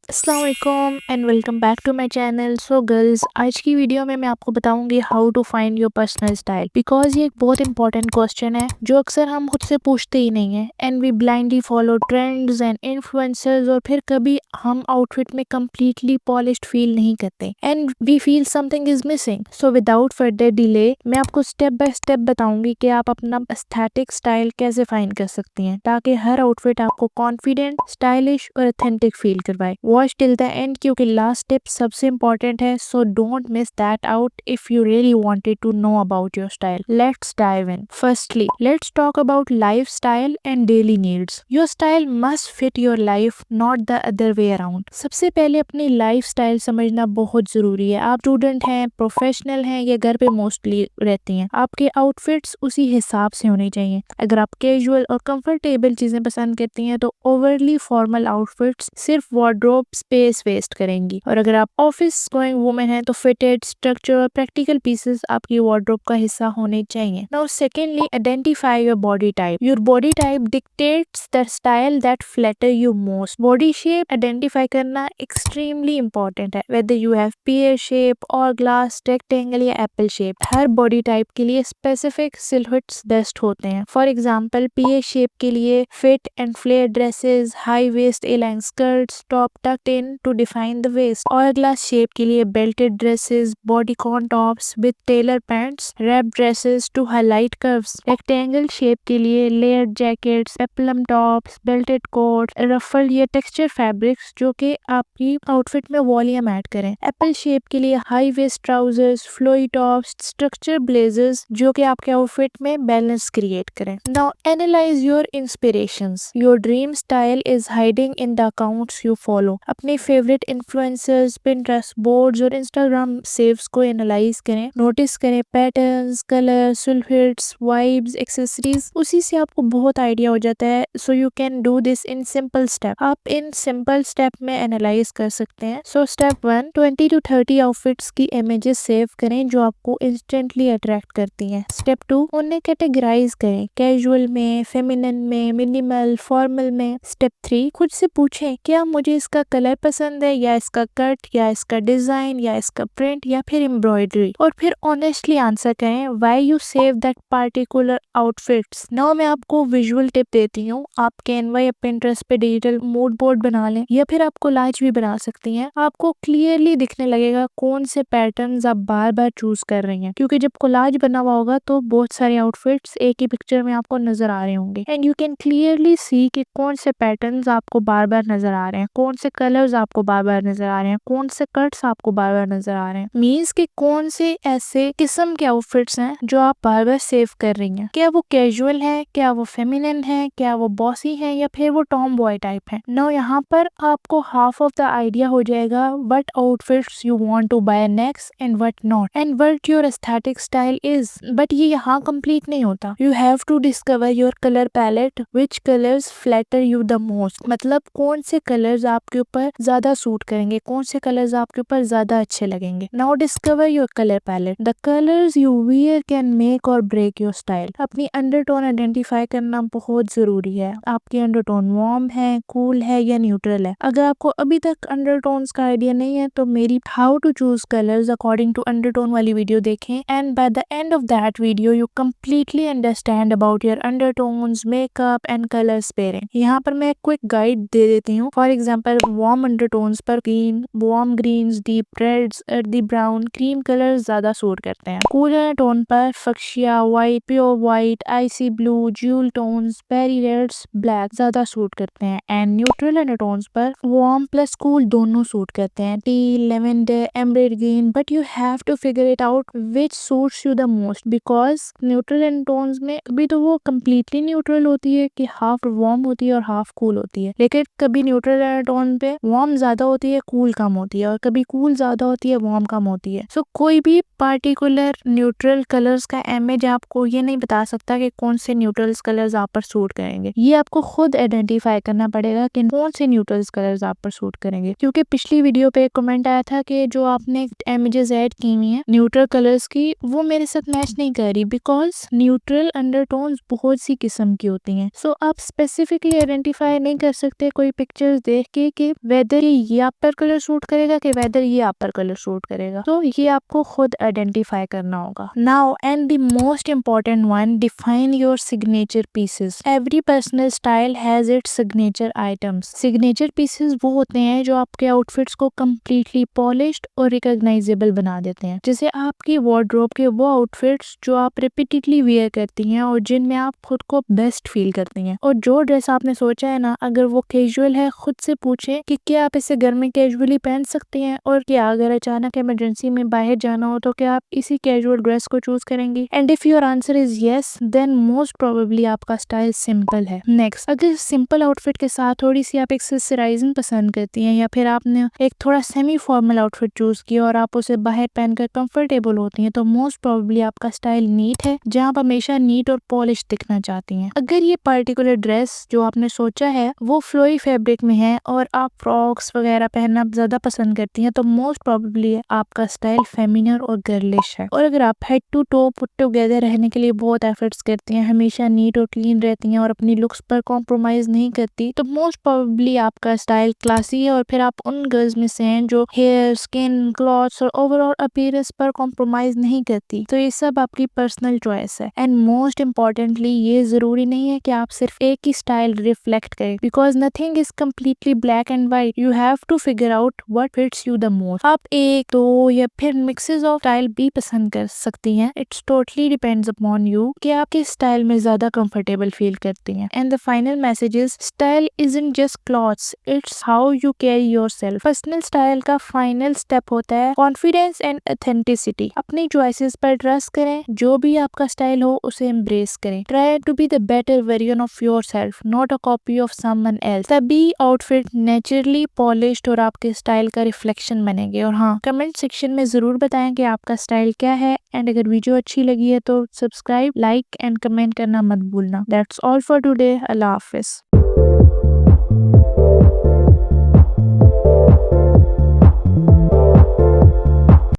अस्सलाम वालेकुम and welcome back to my channel. So girls, आज की वीडियो में मैं आपको बताऊंगी how to find your personal style, because ये एक बहुत इंपॉर्टेंट क्वेश्चन है जो अक्सर हम खुद से पूछते ही नहीं है and we blindly follow trends and influencers, और फिर कभी हम आउटफिट में कम्प्लीटली पॉलिश्ड फील नहीं करते and we feel something is missing. So without further delay मैं आपको स्टेप बाय स्टेप बताऊंगी कि आप अपना एस्थेटिक स्टाइल कैसे फाइंड कर सकती हैं ताकि हर आउटफिट आपको कॉन्फिडेंट, स्टाइलिश और ऑथेंटिक फील करवाए। वॉच टिल द एंड क्योंकि लास्ट टिप सबसे इंपॉर्टेंट है, so don't miss that out if you really wanted to know about your style. Let's dive in. Firstly let's talk about lifestyle and daily needs. Your style must fit your life, not the other way around. सबसे पहले अपनी lifestyle समझना बहुत जरूरी है। आप student हैं, professional हैं या घर पे मोस्टली रहती हैं, आपके आउटफिट्स उसी हिसाब से होने चाहिए। अगर आप कैजुअल और कंफर्टेबल चीजें पसंद करती हैं तो ओवरली फॉर्मल आउटफिट्स सिर्फ वार्डरोब स्पेस वेस्ट करेंगी, और अगर आप ऑफिस गोइंग वुमेन हैं तो फिटेड, स्ट्रक्चर और प्रैक्टिकल पीसेस आपकी वार्डरोब का हिस्सा होने चाहिए। Now secondly, identify your body type. Your body type dictates the style that flatter you most. Body shape identify करना एक्सट्रीमली इंपॉर्टेंट है, whether you have pear shape और glass, rectangle या Apple shape. हर body type के लिए specific सिलहुट्स best होते हैं। For example, pair shape के लिए fit and flare dresses, high waist A line skirts, top tucked in to define the waist. और glass shape के लिए belted dresses, bodycon tops with tailor pants, wrap dresses to highlight curves. Rectangle shape के लिए layered jackets, peplum tops, belted coat, ruffle या texture fabrics जो कि आपकी outfit में वॉल्यूम ऐड करें। एप्पल शेप के लिए high waist trousers, flowy tops, structure blazers जो कि आपके आउटफिट में बैलेंस क्रिएट करें। Now analyse your inspirations. Your dream style is hiding in the accounts you follow. अपने फेवरेट इन्फ्लुएंसर्स, पिंटरेस्ट बोर्ड्स और इंस्टाग्राम सेव्स को एनालाइज करें। Notice करें पैटर्न्स, कलर, सिलहुट्स, वाइब्स, एक्सेसरीज। उसी से आपको बहुत आइडिया हो जाता है। So you can do this in simple step. आप इन सिंपल स्टेप में एनालाइज कर सकते हैं। सो स्टेप 1, 20 to 30 आउटफिट्स की इमेजेस सेव करें जो आपको इंस्टेंटली अट्रैक्ट करती हैं। स्टेप 2, उन्हें कैटेगराइज करें, कैजुअल में, फेमिनिन में, मिनिमल, फॉर्मल में। स्टेप 3, खुद से पूछें क्या मुझे इसका कलर पसंद है या इसका कट या इसका डिजाइन या इसका प्रिंट या फिर एम्ब्रॉयडरी, और फिर ऑनेस्टली आंसर करें why you save that particular outfits. Now मैं आपको विजुअल टिप देती हूँ। आप कैनवा या पिंटरेस्ट पे डिजिटल मूड बोर्ड बना लें या फिर आप कोलाज भी बना सकती हैं। आपको क्लियरली दिखने लगेगा कौन से पैटर्न्स आप बार बार चूज कर रही हैं, क्योंकि जब कोलाज बना हुआ होगा तो बहुत सारे आउटफिट्स एक ही पिक्चर में आपको नजर आ रहे होंगे and you can clearly see कि कौन से पैटर्न्स आपको बार बार नजर आ रहे हैं, कौन से कलर्स आपको बार बार नजर आ रहे हैं, कौन से कट्स आपको बार बार नजर आ रहे हैं। मीन्स कि कौन से ऐसे किस्म के आउटफिट्स हैं जो आप बार बार सेव कर रही हैं। क्या वो कैजुअल है, क्या वो फेमिनिन है, क्या वो बॉसी है या फिर वो टॉम बॉय टाइप है। नो, यहाँ पर आपको हाफ ऑफ द आइडिया हो जाएगा what outfits you want to buy next and what not and what your aesthetic style is. But ये यहाँ कंप्लीट नहीं होता। You have to discover your colour palette, which colours flatter you the most. मतलब कौन से colours आपके ऊपर ज्यादा सूट करेंगे, कौन से कलर्स आपके ऊपर ज्यादा अच्छे लगेंगे। Now discover your colour palette. The colours you wear can make और ब्रेक योर स्टाइल। अपनी अंडरटोन आइडेंटिफाई करना बहुत जरूरी है। आपकी अंडरटोन वार्म है, कूल है या न्यूट्रल है। अगर आपको अभी तक अंडरटोन्स का आइडिया नहीं है तो मेरी how to choose colours according to undertone वाली वीडियो देखें and by the end of that video you completely understand about your undertones, makeup and colour pairing. यहाँ पर मैं क्विक गाइड दे देती हूँ। फॉर एग्जांपल, वार्म अंडरटोन्स पर green, warm greens, deep reds, earthy brown, cream colour ज्यादा suit करते हैं। कूल अंडरटोन पर fuchsia white, pure white, icy blue, jewel tones, berry Reds, black ज्यादा सूट करते हैं। एंड न्यूट्रल अंडरटोन्स पर warm plus cool दोनों सूट करते हैं, tea, lavender, emerald green. But you have to figure it out which suits you the most, because neutral undertones में अभी तो वो कम्प्लीटली न्यूट्रल होती है कि हाफ वार्म होती है और हाफ कूल होती है, लेकिन कभी न्यूट्रल अंडरटोन पे वार्म ज्यादा होती है, कूल कम होती है, और कभी कूल ज्यादा होती है, वार्म कम होती है। सो कोई भी पार्टिकुलर न्यूट्रल कलर्स का इमेज आपको ये नहीं बता सकता कि कौन से न्यूट्रल कलर्स आप पर सूट करेंगे। ये आपको खुद आइडेंटिफाई करना पड़ेगा कि कौन से न्यूट्रल कलर्स आप पर सूट करेंगे। क्योंकि पिछली वीडियो पे कमेंट आया था कि जो आपने इमेजेस ऐड की हुई हैं न्यूट्रल कलर्स की, वो मेरे साथ मैच नहीं कर रही, बिकॉज न्यूट्रल अंडरटोन्स बहुत सी किस्म की होती हैं। सो आप स्पेसिफिकली आइडेंटिफाई नहीं कर सकते कोई पिक्चर्स देख के कि वेदर ये आप पर कलर सूट करेगा कि वेदर ये आप पर कलर सूट करेगा। तो ये आपको खुद आइडेंटिफाई करना होगा। Now and the most important one, define your signature pieces. Every personal style has its signature items. Signature pieces वो होते हैं जो आपके आउटफिट्स को कम्प्लीटली पॉलिश्ड और रिकॉग्नाइजेबल बना देते हैं। जैसे आपकी वार्डरोब के वो आउटफिट्स जो आप रिपीटेडली वेयर करती हैं और जिनमें आप खुद को बेस्ट फील करती हैं। और जो ड्रेस आपने सोचा है ना, अगर वो कैजुअल है, खुद से पूछें कि क्या आप इसे घर में कैजुअली पहन सकती हैं, और क्या अगर अचानक इमरजेंसी में बाहर जाना हो तो क्या आप इसी कैजुअल ड्रेस को चूज करेंगी। And if your answer is yes, then most probably आपका स्टाइल सिंपल है। नेक्स्ट, अगर सिंपल आउटफिट के साथ थोड़ी सी आप एक्सेसराइजिंग पसंद करती हैं, या फिर आपने एक थोड़ा सेमी फॉर्मल आउटफिट चूज किया और आप उसे बाहर पहनकर कंफर्टेबल होती हैं, तो मोस्ट प्रोबेबली आपका स्टाइल नीट है, जहां आप हमेशा नीट और पॉलिश दिखना चाहती हैं। अगर ये पर्टिकुलर ड्रेस जो आपने सोचा है वो फ्लोई फैब्रिक में है और आप फ्रॉक्स वगैरह पहनना ज्यादा पसंद करती हैं, तो मोस्ट प्रोबेबली आपका स्टाइल फेमिनिन और गर्लिश है। और अगर आप head to toe put together रहने के लिए बहुत एफर्ट्स करती हैं, हमेशा नीट और क्लीन रहती हैं और अपनी लुक्स पर कॉम्प्रोमाइज नहीं करती, तो मोस्ट प्रोबेबली आपका स्टाइल क्लासी है। और फिर आप उन गर्ल्स में से हैं जो हेयर, स्किन, क्लॉथ्स और ओवरऑल अपीयरेंस पर कॉम्प्रोमाइज नहीं करती। तो ये सब आपकी पर्सनल चॉइस है। एंड मोस्ट इम्पोर्टेंटली, ये जरूरी नहीं है कि आप सिर्फ एक ही स्टाइल रिफ्लेक्ट करें, because nothing is completely black and white. You have to figure out what fits you the most. आप एक, दो या फिर मिक्सेस ऑफ स्टाइल भी पसंद कर सकती हैं। It's totally depends upon you कि आप किस स्टाइल में ज्यादा कंफर्टेबल फील करती हैं। And the final message is, style isn't just clothes, it's how you carry yourself. Personal style का फाइनल स्टेप होता है कॉन्फिडेंस एंड ऑथेंटिसिटी। अपनी चॉइसेस पर ट्रस्ट करें, जो भी आपका स्टाइल हो उसे एम्ब्रेस करें। Try to be the better version of yourself, not a copy of someone else. तभी आउटफिट नेचुरली पॉलिश्ड और आपके स्टाइल का रिफ्लेक्शन बनेंगे। और हाँ, कमेंट सेक्शन में जरूर बताएं कि आपका स्टाइल क्या है। एंड अगर वीडियो अच्छी लगी है तो सब्सक्राइब, लाइक एंड कमेंट करना मत भूलना। That's all for today. Allah Hafiz.